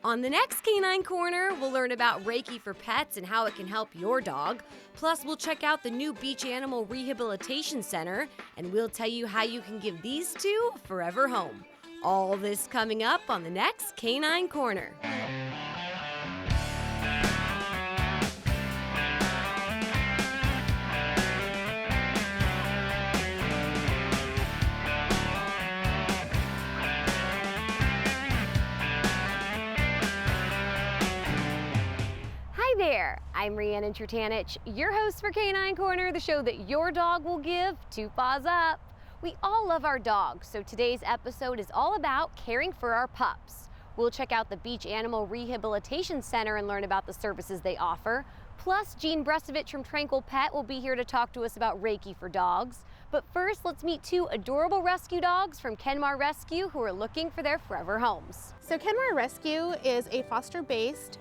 On the next Canine Corner, we'll learn about Reiki for pets and how it can help your dog. Plus, we'll check out the new Beach Animal Rehabilitation Center, and we'll tell you how you can give these two a forever home. All this coming up on the next Canine Corner. Hi there, I'm Riannon Trutanich, your host for Canine Corner, the show that your dog will give 2 paws up. We all love our dogs, so today's episode is all about caring for our pups. We'll check out the Beach Animal Rehabilitation Center and learn about the services they offer. Plus, Jean Brestovich from Tranquil Pet will be here to talk to us about Reiki for dogs. But first, let's meet 2 adorable rescue dogs from Kenmar Rescue who are looking for their forever homes. So Kenmar Rescue is a foster-based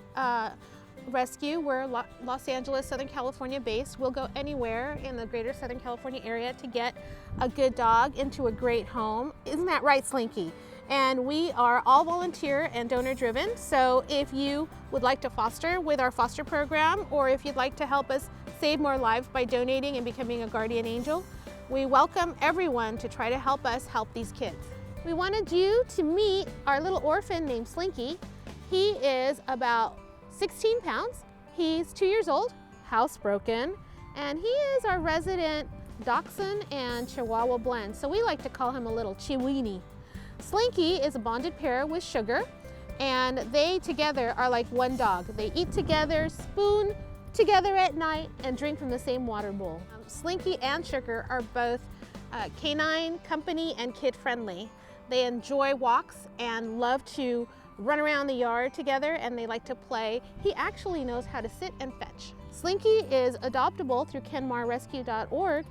rescue. We're Los Angeles, Southern California based. We'll go anywhere in the greater Southern California area to get a good dog into a great home. Isn't that right, Slinky? And we are all volunteer and donor driven. So if you would like to foster with our foster program, or if you'd like to help us save more lives by donating and becoming a guardian angel, we welcome everyone to try to help us help these kids. We wanted you to meet our little orphan named Slinky. He is about 16 pounds. He's 2 years old, housebroken, and he is our resident Dachshund and Chihuahua blend. So we like to call him a little Chiweenie. Slinky is a bonded pair with Sugar, and they together are like one dog. They eat together, spoon together at night, and drink from the same water bowl. Slinky and Sugar are both canine, company, and kid friendly. They enjoy walks and love to run around the yard together, and they like to play. He actually knows how to sit and fetch. Slinky is adoptable through kenmarrescue.org.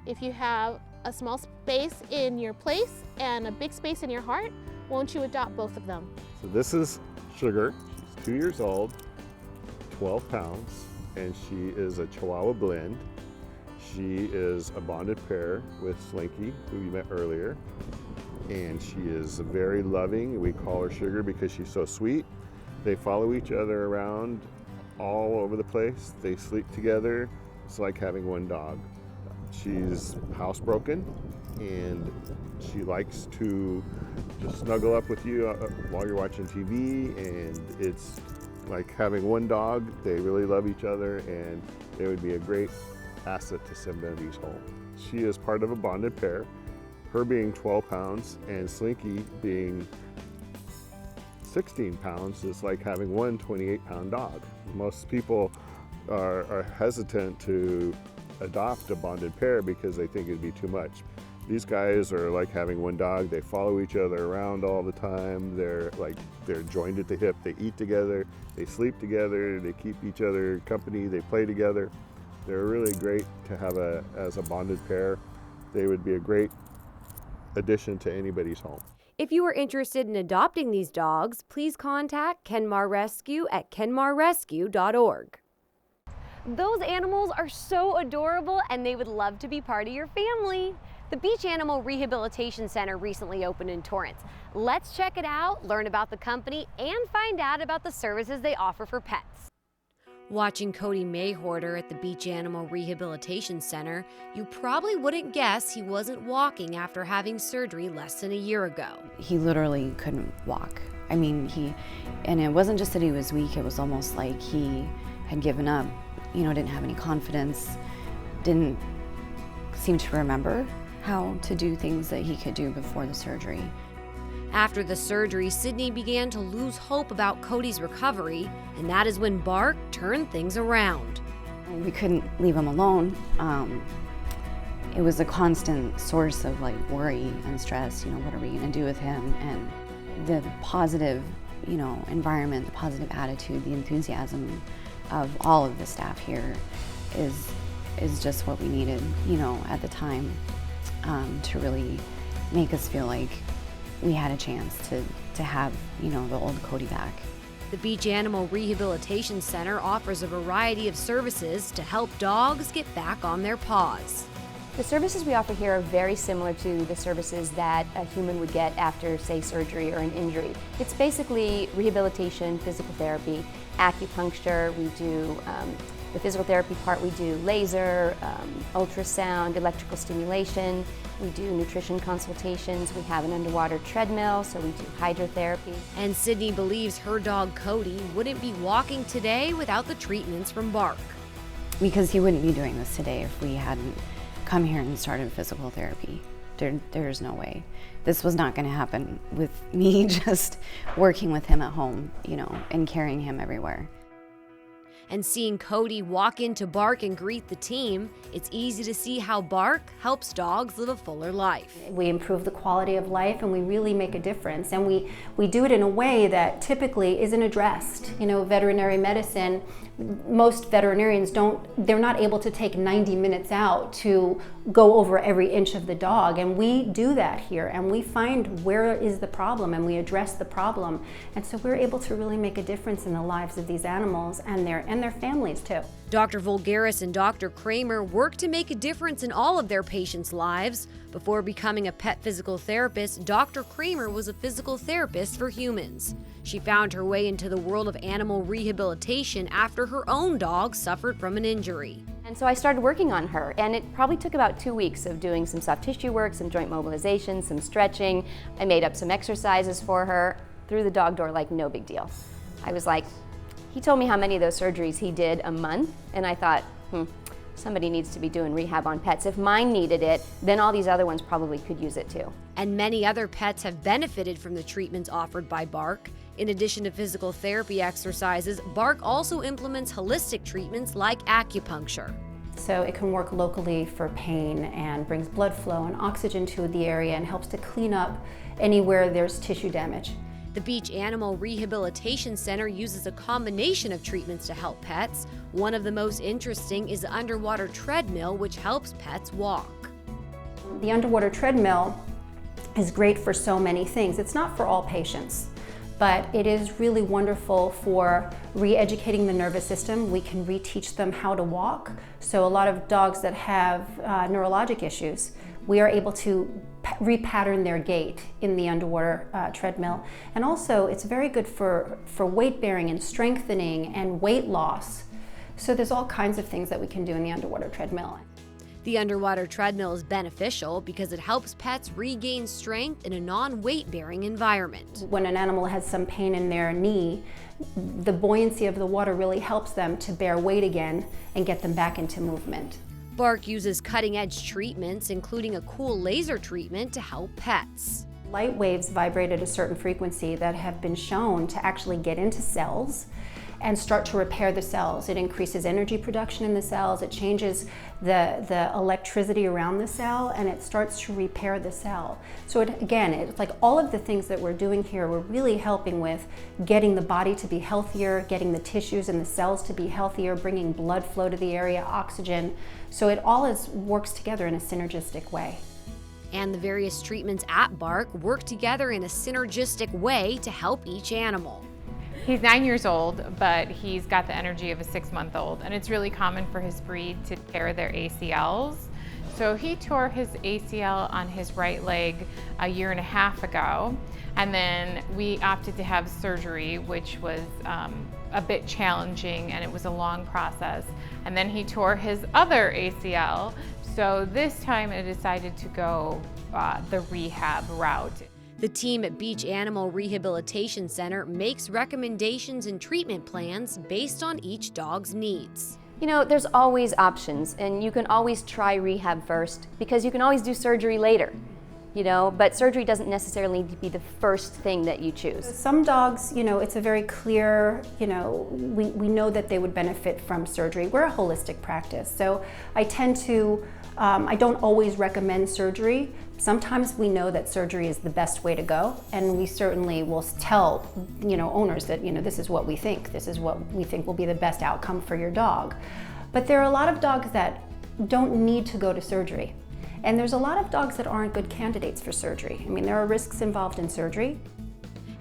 If you have a small space in your place and a big space in your heart, won't you adopt both of them? So this is Sugar. She's 2 years old, 12 pounds, and she is a Chihuahua blend. She is a bonded pair with Slinky, who you met earlier. And she is very loving. We call her Sugar because she's so sweet. They follow each other around all over the place. They sleep together. It's like having one dog. She's housebroken, and she likes to just snuggle up with you while you're watching TV, and it's like having one dog. They really love each other, and they would be a great asset to somebody's home. She is part of a bonded pair. Her being 12 pounds and Slinky being 16 pounds is like having one 28-pound dog. Most people are hesitant to adopt a bonded pair because they think it'd be too much. These guys are like having one dog. They follow each other around all the time. They're joined at the hip. They eat together, they sleep together, they keep each other company, they play together. They're really great to have as a bonded pair. They would be a great addition to anybody's home. If you are interested in adopting these dogs, please contact Kenmar Rescue at kenmarrescue.org. Those animals are so adorable, and they would love to be part of your family. The Beach Animal Rehabilitation Center recently opened in Torrance. Let's check it out, learn about the company, and find out about the services they offer for pets. Watching Cody Mayhorter at the Beach Animal Rehabilitation Center, you probably wouldn't guess he wasn't walking after having surgery less than a year ago. He literally couldn't walk. I mean, and it wasn't just that he was weak, it was almost like he had given up, didn't have any confidence, didn't seem to remember how to do things that he could do before the surgery. After the surgery, Sydney began to lose hope about Cody's recovery, and that is when Bark turned things around. We couldn't leave him alone. It was a constant source of worry and stress. What are we going to do with him? And the positive, environment, the positive attitude, the enthusiasm of all of the staff here is just what we needed, at the time, to really make us feel like we had a chance to have, the old Cody back. The Beach Animal Rehabilitation Center offers a variety of services to help dogs get back on their paws. The services we offer here are very similar to the services that a human would get after, say, surgery or an injury. It's basically rehabilitation, physical therapy, acupuncture. We do the physical therapy part, we do laser, ultrasound, electrical stimulation. We do nutrition consultations. We have an underwater treadmill, so we do hydrotherapy. And Sydney believes her dog Cody wouldn't be walking today without the treatments from Bark. Because he wouldn't be doing this today if we hadn't come here and started physical therapy. There's no way. This was not going to happen with me just working with him at home, you know, and carrying him everywhere. And seeing Cody walk into Bark and greet the team, it's easy to see how Bark helps dogs live a fuller life. We improve the quality of life and we really make a difference. And we do it in a way that typically isn't addressed. You know, veterinary medicine, most veterinarians they're not able to take 90 minutes out to go over every inch of the dog. And we do that here, and we find where is the problem and we address the problem. And so we're able to really make a difference in the lives of these animals and their families too. Dr. Vulgaris and Dr. Kramer work to make a difference in all of their patients' lives. Before becoming a pet physical therapist, Dr. Kramer was a physical therapist for humans. She found her way into the world of animal rehabilitation after her own dog suffered from an injury. And so I started working on her, and it probably took about 2 weeks of doing some soft tissue work, some joint mobilization, some stretching. I made up some exercises for her, through the dog door like no big deal. I was like, he told me how many of those surgeries he did a month, and I thought, somebody needs to be doing rehab on pets. If mine needed it, then all these other ones probably could use it too. And many other pets have benefited from the treatments offered by Bark. In addition to physical therapy exercises, Bark also implements holistic treatments like acupuncture. So it can work locally for pain and brings blood flow and oxygen to the area and helps to clean up anywhere there's tissue damage. The Beach Animal Rehabilitation Center uses a combination of treatments to help pets. One of the most interesting is the underwater treadmill, which helps pets walk. The underwater treadmill is great for so many things. It's not for all patients, but it is really wonderful for re-educating the nervous system. We can reteach them how to walk. So a lot of dogs that have neurologic issues, we are able to repattern their gait in the underwater treadmill. And also it's very good for weight bearing and strengthening and weight loss. So there's all kinds of things that we can do in the underwater treadmill. The underwater treadmill is beneficial because it helps pets regain strength in a non-weight bearing environment. When an animal has some pain in their knee, the buoyancy of the water really helps them to bear weight again and get them back into movement. Bark uses cutting-edge treatments, including a cool laser treatment to help pets. Light waves vibrate at a certain frequency that have been shown to actually get into cells and start to repair the cells. It increases energy production in the cells, it changes the electricity around the cell, and it starts to repair the cell. So it's like all of the things that we're doing here, we're really helping with getting the body to be healthier, getting the tissues and the cells to be healthier, bringing blood flow to the area, oxygen. So it all works together in a synergistic way. And the various treatments at Bark work together in a synergistic way to help each animal. He's 9 years old, but he's got the energy of a 6-month-old, and it's really common for his breed to tear their ACLs. So he tore his ACL on his right leg a year and a half ago, and then we opted to have surgery, which was a bit challenging, and it was a long process. And then he tore his other ACL, so this time I decided to go the rehab route. The team at Beach Animal Rehabilitation Center makes recommendations and treatment plans based on each dog's needs. You know, there's always options, and you can always try rehab first because you can always do surgery later, you know, but surgery doesn't necessarily need to be the first thing that you choose. Some dogs, you know, it's a very clear, you know, we know that they would benefit from surgery. We're a holistic practice, so I tend to, I don't always recommend surgery. Sometimes we know that surgery is the best way to go, and we certainly will tell, you know, owners that, you know, this is what we think. This is what we think will be the best outcome for your dog. But there are a lot of dogs that don't need to go to surgery. And there's a lot of dogs that aren't good candidates for surgery. I mean, there are risks involved in surgery.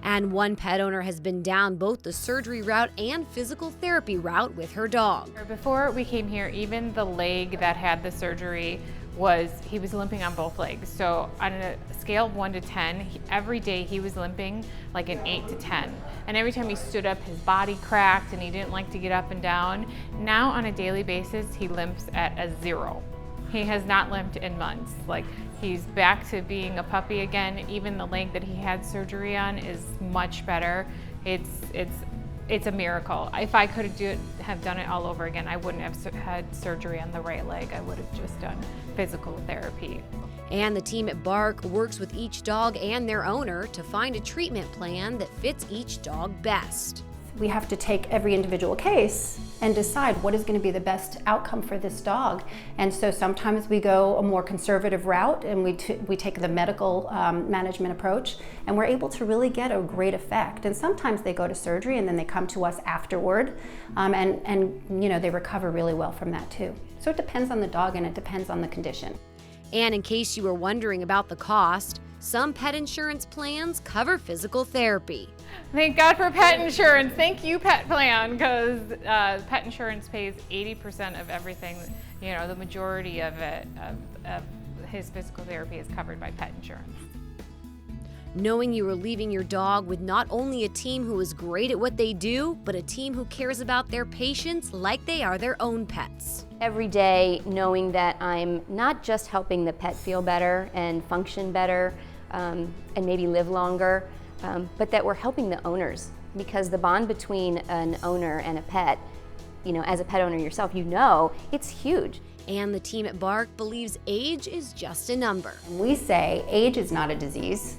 And one pet owner has been down both the surgery route and physical therapy route with her dog. Before we came here, even the leg that had the surgery was he was limping on both legs. So on a scale of 1 to 10, every day he was limping like an 8 to 10. And every time he stood up, his body cracked and he didn't like to get up and down. Now on a daily basis, he limps at a 0. He has not limped in months. Like, he's back to being a puppy again. Even the leg that he had surgery on is much better. It's a miracle. If I could have done it all over again, I wouldn't have had surgery on the right leg. I would have just done physical therapy. And the team at Bark works with each dog and their owner to find a treatment plan that fits each dog best. We have to take every individual case and decide what is going to be the best outcome for this dog. And so sometimes we go a more conservative route and we take the medical management approach, and we're able to really get a great effect. And sometimes they go to surgery and then they come to us afterward, and you know, they recover really well from that too. So it depends on the dog and it depends on the condition. And in case you were wondering about the cost, some pet insurance plans cover physical therapy. Thank God for pet insurance. Thank you, Pet Plan, because pet insurance pays 80% of everything. You know, the majority of it, of his physical therapy is covered by pet insurance. Knowing you are leaving your dog with not only a team who is great at what they do, but a team who cares about their patients like they are their own pets. Every day knowing that I'm not just helping the pet feel better and function better and maybe live longer, but that we're helping the owners, because the bond between an owner and a pet, you know, as a pet owner yourself, you know, it's huge. And the team at Bark believes age is just a number. We say age is not a disease,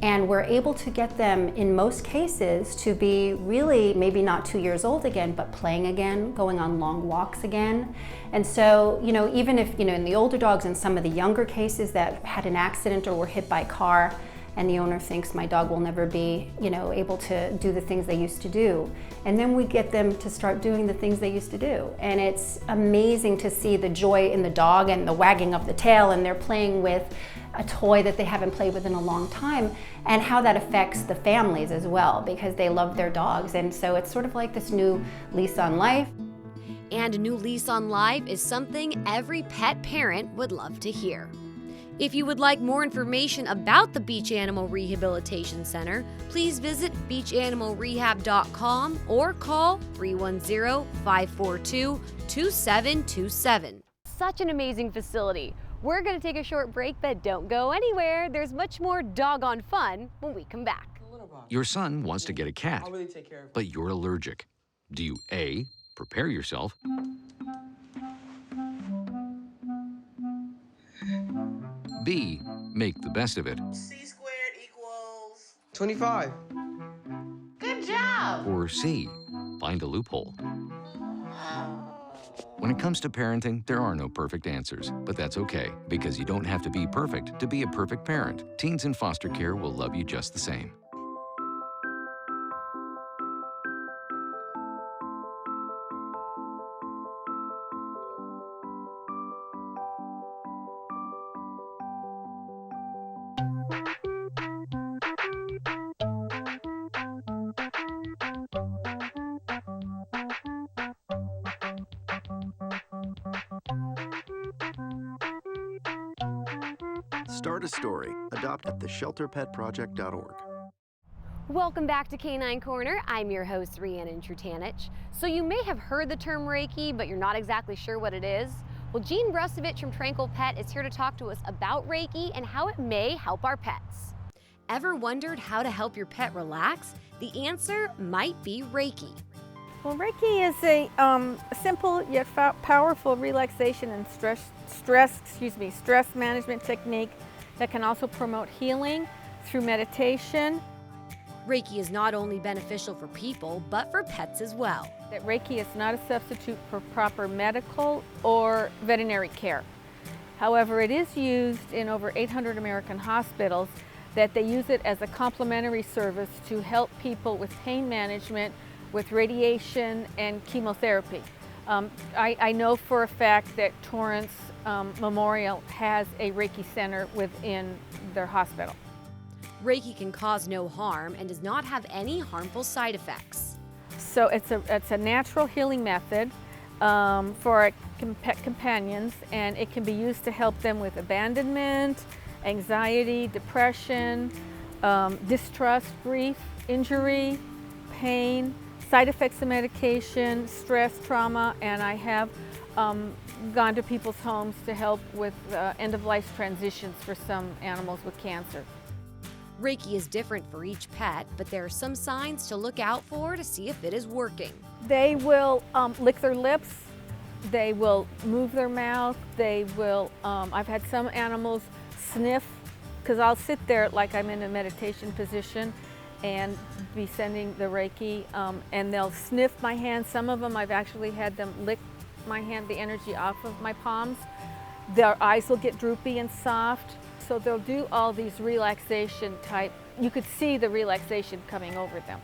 and we're able to get them, in most cases, to be really maybe not 2 years old again, but playing again, going on long walks again. And so, you know, even if, you know, in the older dogs and some of the younger cases that had an accident or were hit by a car, and the owner thinks my dog will never be, you know, able to do the things they used to do. And then we get them to start doing the things they used to do. And it's amazing to see the joy in the dog and the wagging of the tail, and they're playing with a toy that they haven't played with in a long time, and how that affects the families as well, because they love their dogs. And so it's sort of like this new lease on life. And a new lease on life is something every pet parent would love to hear. If you would like more information about the Beach Animal Rehabilitation Center, please visit beachanimalrehab.com or call 310-542-2727. Such an amazing facility. We're going to take a short break, but don't go anywhere. There's much more doggone fun when we come back. Your son wants to get a cat, but you're allergic. Do you A, prepare yourself, B, make the best of it, C squared equals 25. Good job! or C, find a loophole? When it comes to parenting, there are no perfect answers, but that's okay, because you don't have to be perfect to be a perfect parent. Teens in foster care will love you just the same. Start a story. Adopt at theshelterpetproject.org. Welcome back to Canine Corner. I'm your host, Riannon Trutanich. So you may have heard the term Reiki, but you're not exactly sure what it is. Well, Jean Brusovich from Tranquil Pet is here to talk to us about Reiki and how it may help our pets. Ever wondered how to help your pet relax? The answer might be Reiki. Well, Reiki is a simple yet powerful relaxation and stress management technique that can also promote healing through meditation. Reiki is not only beneficial for people, but for pets as well. That Reiki is not a substitute for proper medical or veterinary care. However, it is used in over 800 American hospitals, that they use it as a complementary service to help people with pain management, with radiation and chemotherapy. I know for a fact that Torrance Memorial has a Reiki center within their hospital. Reiki can cause no harm and does not have any harmful side effects. So it's a natural healing method. for our pet companions, and it can be used to help them with abandonment, anxiety, depression, distrust, grief, injury, pain, side effects of medication, stress, trauma, and I have gone to people's homes to help with end-of-life transitions for some animals with cancer. Reiki is different for each pet, but there are some signs to look out for to see if it is working. They will lick their lips, they will move their mouth, they will, I've had some animals sniff, because I'll sit there like I'm in a meditation position and be sending the Reiki, and they'll sniff my hand. Some of them I've actually had them lick my hand, the energy off of my palms. Their eyes will get droopy and soft. So they'll do all these relaxation type, you could see the relaxation coming over them.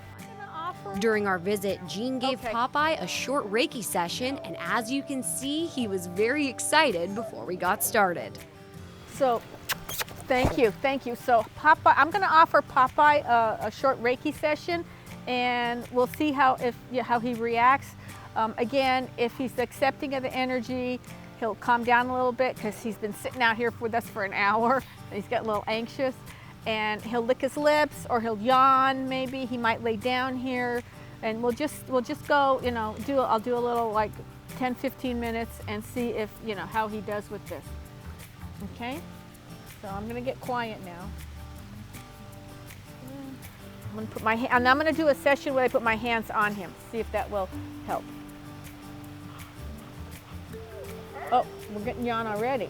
During our visit, Jean gave Popeye a short Reiki session, and as you can see, he was very excited before we got started. So, thank you. So Popeye, I'm gonna offer Popeye a short Reiki session, and we'll see how he reacts. Again, if he's accepting of the energy, he'll calm down a little bit because he's been sitting out here with us for an hour. And he's got a little anxious, and he'll lick his lips or he'll yawn. Maybe he might lay down here, and we'll just go. I'll do a little like 10-15 minutes and see if how he does with this. Okay. So I'm gonna get quiet now. I'm gonna put my hand, and I'm gonna do a session where I put my hands on him. See if that will help. Oh, we're getting yawn already.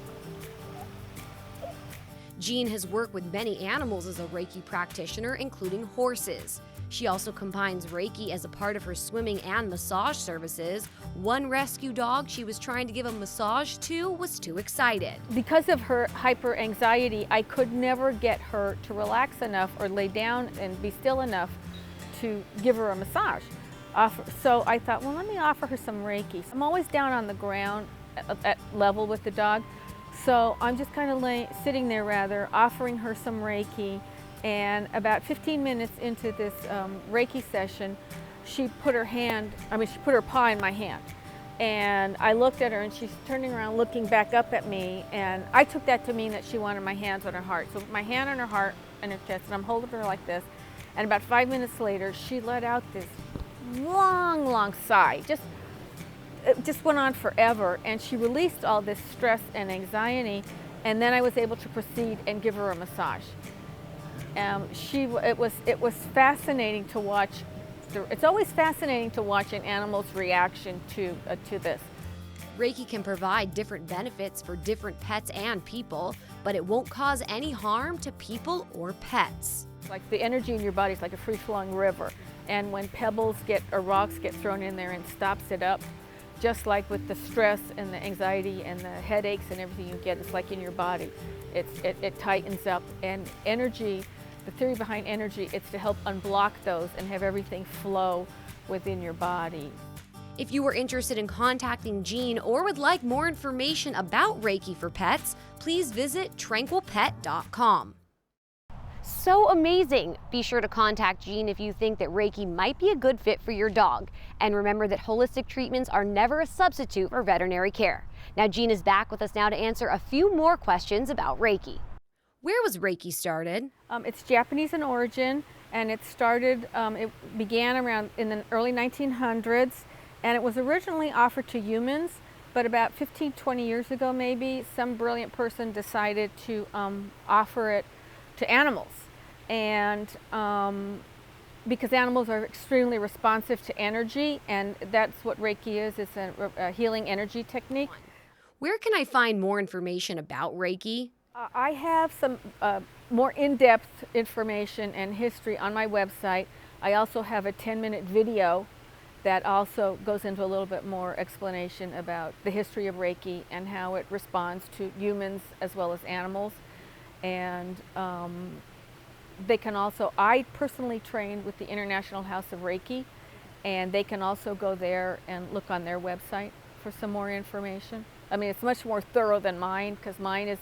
Jean has worked with many animals as a Reiki practitioner, including horses. She also combines Reiki as a part of her swimming and massage services. One rescue dog she was trying to give a massage to was too excited. Because of her hyper anxiety, I could never get her to relax enough or lay down and be still enough to give her a massage. So I thought, well, let me offer her some Reiki. I'm always down on the ground at level with the dog. So I'm just kind of sitting there offering her some Reiki. And about 15 minutes into this Reiki session, she put her paw in my hand. And I looked at her, and she's turning around looking back up at me, and I took that to mean that she wanted my hands on her heart. So my hand on her heart and her chest, and I'm holding her like this. And about 5 minutes later, she let out this long sigh. It just went on forever, and she released all this stress and anxiety, and then I was able to proceed and give her a massage. It was fascinating to watch. It's always fascinating to watch an animal's reaction to this. Reiki can provide different benefits for different pets and people, but it won't cause any harm to people or pets. Like the energy in your body is like a free-flowing river, and when pebbles or rocks get thrown in there and stops it up, just like with the stress and the anxiety and the headaches and everything you get, it's like in your body. It tightens up, and energy, the theory behind energy, it's to help unblock those and have everything flow within your body. If you are interested in contacting Jean or would like more information about Reiki for pets, please visit tranquilpet.com. So amazing! Be sure to contact Jean if you think that Reiki might be a good fit for your dog. And remember that holistic treatments are never a substitute for veterinary care. Now Jean is back with us now to answer a few more questions about Reiki. Where was Reiki started? It's Japanese in origin, and it began around in the early 1900s, and it was originally offered to humans, but about 15-20 years ago maybe, some brilliant person decided to offer it to animals. And because animals are extremely responsive to energy, and that's what Reiki is. It's a healing energy technique. Where can I find more information about Reiki? I have some more in-depth information and history on my website. I also have a 10-minute video that also goes into a little bit more explanation about the history of Reiki and how it responds to humans as well as animals. And they can also, I personally trained with the International House of Reiki, and they can also go there and look on their website for some more information. I mean, it's much more thorough than mine, because mine is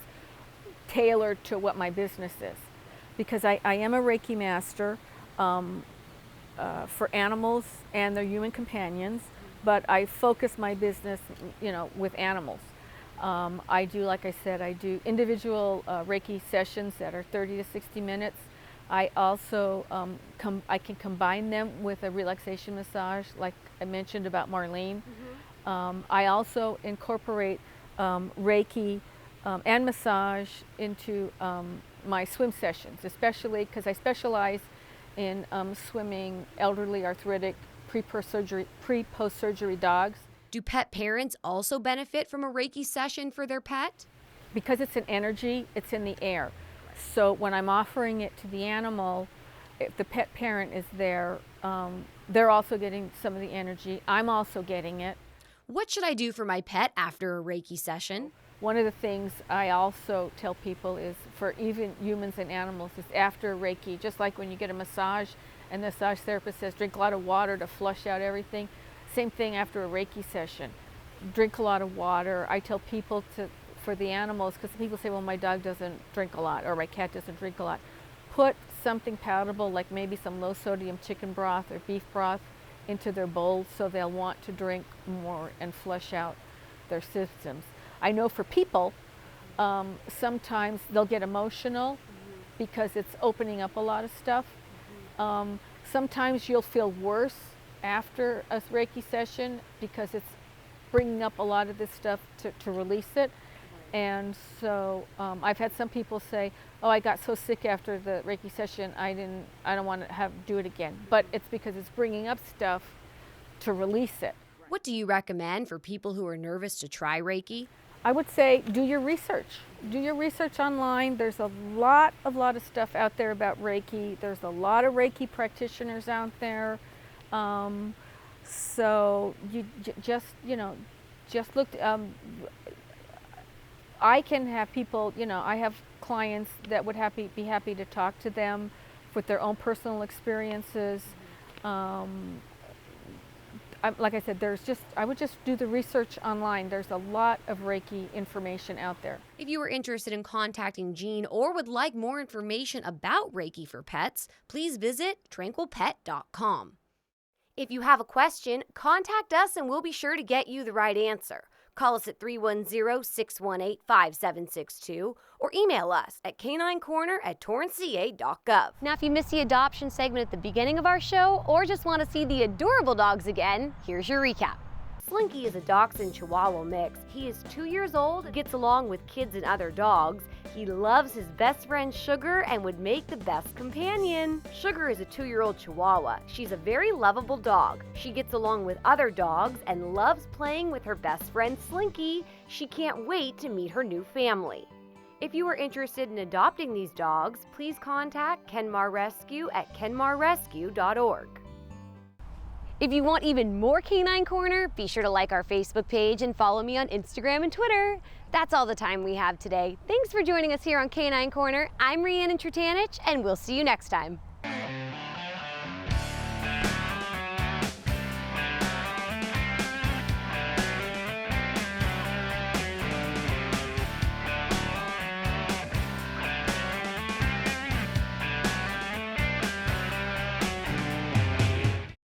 tailored to what my business is. Because I am a Reiki master for animals and their human companions, but I focus my business, with animals. I do, like I said, I do individual Reiki sessions that are 30 to 60 minutes. I also I can combine them with a relaxation massage, like I mentioned about Marlene. I also incorporate Reiki and massage into my swim sessions, especially because I specialize in swimming elderly, arthritic, pre-post-surgery dogs. Do pet parents also benefit from a Reiki session for their pet? Because it's an energy, it's in the air. So when I'm offering it to the animal, if the pet parent is there, they're also getting some of the energy. I'm also getting it. What should I do for my pet after a Reiki session? One of the things I also tell people is, for even humans and animals, is after Reiki, just like when you get a massage and the massage therapist says drink a lot of water to flush out everything, same thing after a Reiki session. Drink a lot of water. I tell people for the animals, because people say, well, my dog doesn't drink a lot or my cat doesn't drink a lot. Put something palatable, like maybe some low sodium chicken broth or beef broth, into their bowls so they'll want to drink more and flush out their systems. I know for people, sometimes they'll get emotional because it's opening up a lot of stuff. Sometimes you'll feel worse after a Reiki session because it's bringing up a lot of this stuff to release it. And so I've had some people say, oh, I got so sick after the Reiki session, I don't want to do it again. But it's because it's bringing up stuff to release it. What do you recommend for people who are nervous to try Reiki? I would say do your research. Do your research online. There's a lot of stuff out there about Reiki. There's a lot of Reiki practitioners out there. So you just look. I can have people, I have clients that would be happy to talk to them with their own personal experiences. Like I said, I would just do the research online. There's a lot of Reiki information out there. If you are interested in contacting Jean or would like more information about Reiki for pets, please visit tranquilpet.com. If you have a question, contact us and we'll be sure to get you the right answer. Call us at 310-618-5762 or email us at caninecorner@torranceca.gov. Now, if you missed the adoption segment at the beginning of our show or just want to see the adorable dogs again, here's your recap. Slinky is a Dachshund Chihuahua mix. He is 2 years old, gets along with kids and other dogs. He loves his best friend Sugar and would make the best companion. Sugar is a 2-year-old Chihuahua. She's a very lovable dog. She gets along with other dogs and loves playing with her best friend Slinky. She can't wait to meet her new family. If you are interested in adopting these dogs, please contact Kenmar Rescue at kenmarrescue.org. If you want even more Canine Corner, be sure to like our Facebook page and follow me on Instagram and Twitter. That's all the time we have today. Thanks for joining us here on Canine Corner. I'm Riannon Trutanich, and we'll see you next time.